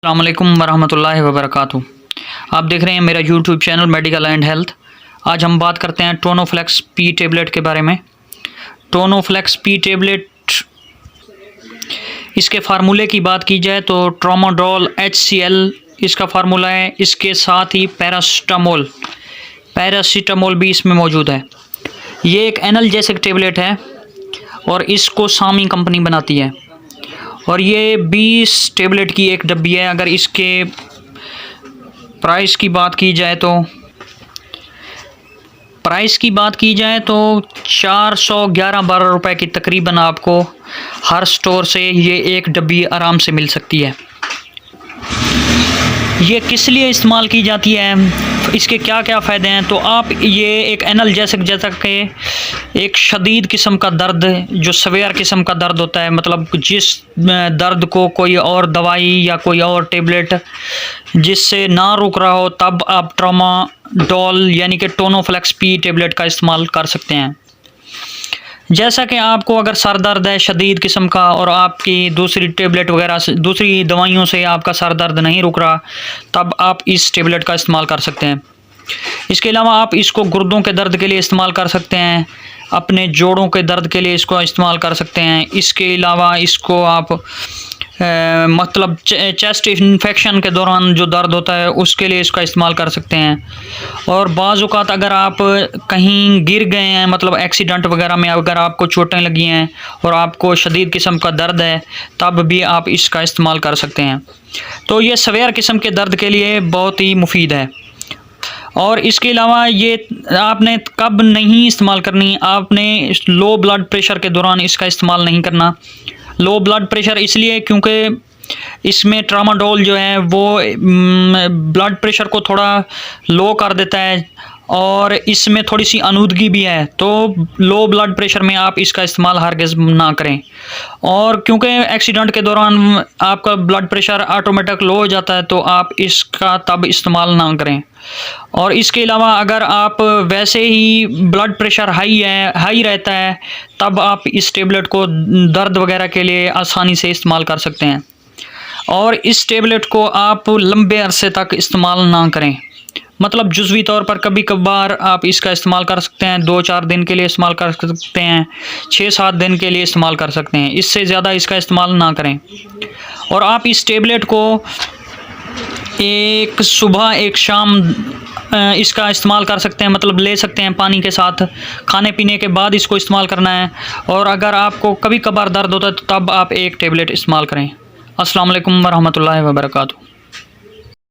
अस्सलाम वालेकुम वरहमतुल्लाहि वबरकातुहू। आप देख रहे हैं मेरा YouTube channel medical and health. आज हम बात करते हैं टोनोफ्लेक्स पी टेबलेट के बारे में। टोनोफ्लेक्स पी टेबलेट, इसके फार्मूले की बात की जाए तो ट्रामाडोल HCl इसका फार्मूला है। इसके साथ ही पैरासीटामोल भी इसमें मौजूद है। ये एक एनाल्जेसिक टेबलेट है और इसको सामी कंपनी बनाती है और ये 20 टेबलेट की एक डब्बी है। अगर इसके प्राइस की बात की जाए तो 411-12 रुपए की तकरीबन आपको हर स्टोर से ये एक डब्बी आराम से मिल सकती है। ये किस लिए इस्तेमाल की जाती है, इसके क्या क्या फ़ायदे हैं, तो आप ये एक एनाल्जेसिक जैसा कि एक शदीद किस्म का दर्द, जो सवेयर किस्म का दर्द होता है, मतलब जिस दर्द को कोई और दवाई या कोई और टेबलेट जिससे ना रुक रहा हो, तब आप ट्रामाडोल यानी कि टोनोफ्लेक्स पी टेबलेट का इस्तेमाल कर सकते हैं। जैसा कि आपको अगर सर दर्द है शदीद किस्म का और आपकी दूसरी टेबलेट वगैरह से, दूसरी दवाइयों से आपका सर दर्द नहीं रुक रहा, तब आप इस टेबलेट का इस्तेमाल कर सकते हैं। इसके अलावा आप इसको गुर्दों के दर्द के लिए इस्तेमाल कर सकते हैं, अपने जोड़ों के दर्द के लिए इसको इस्तेमाल कर सकते हैं। इसके अलावा इसको आप मतलब चेस्ट इन्फेक्शन के दौरान जो दर्द होता है उसके लिए इसका इस्तेमाल कर सकते हैं। और बाज़ औक़ात अगर आप कहीं गिर गए हैं, मतलब एक्सीडेंट वगैरह में अगर आपको चोटें लगी हैं और आपको शदीद किस्म का दर्द है, तब भी आप इसका इस्तेमाल कर सकते हैं। तो ये सवेयर किस्म के दर्द के लिए बहुत ही मुफीद है। और इसके अलावा ये आपने कब नहीं इस्तेमाल करनी, आपने लो ब्लड प्रेशर के दौरान इसका इस्तेमाल नहीं करना। लो ब्लड प्रेशर इसलिए क्योंकि इसमें ट्रामाडोल जो है वो ब्लड प्रेशर को थोड़ा लो कर देता है और इसमें थोड़ी सी आलूदगी भी है, तो लो ब्लड प्रेशर में आप इसका इस्तेमाल हरगिज़ ना करें। और क्योंकि एक्सीडेंट के दौरान आपका ब्लड प्रेशर ऑटोमेटिक लो हो जाता है, तो आप इसका तब इस्तेमाल ना करें। और इसके अलावा अगर आप वैसे ही ब्लड प्रेशर हाई रहता है, तब आप इस टेबलेट को दर्द वगैरह के लिए आसानी से इस्तेमाल कर सकते हैं। और इस टेबलेट को आप लंबे अरसे तक इस्तेमाल ना करें, मतलब जुज़वी तौर पर कभी कभार आप इसका इस्तेमाल कर सकते हैं, 2-4 दिन के लिए इस्तेमाल कर सकते हैं, 6-7 दिन के लिए इस्तेमाल कर सकते हैं, इससे ज़्यादा इसका इस्तेमाल ना करें। और आप इस टेबलेट को एक सुबह एक शाम इसका इस्तेमाल कर सकते हैं, मतलब ले सकते हैं पानी के साथ, खाने पीने के बाद इसको इस्तेमाल करना है। और अगर आपको कभी कभार दर्द होता है तो तब आप एक टेबलेट इस्तेमाल करें। अस्सलाम वालेकुम वरहमतुल्लाहि वबरकातुहू।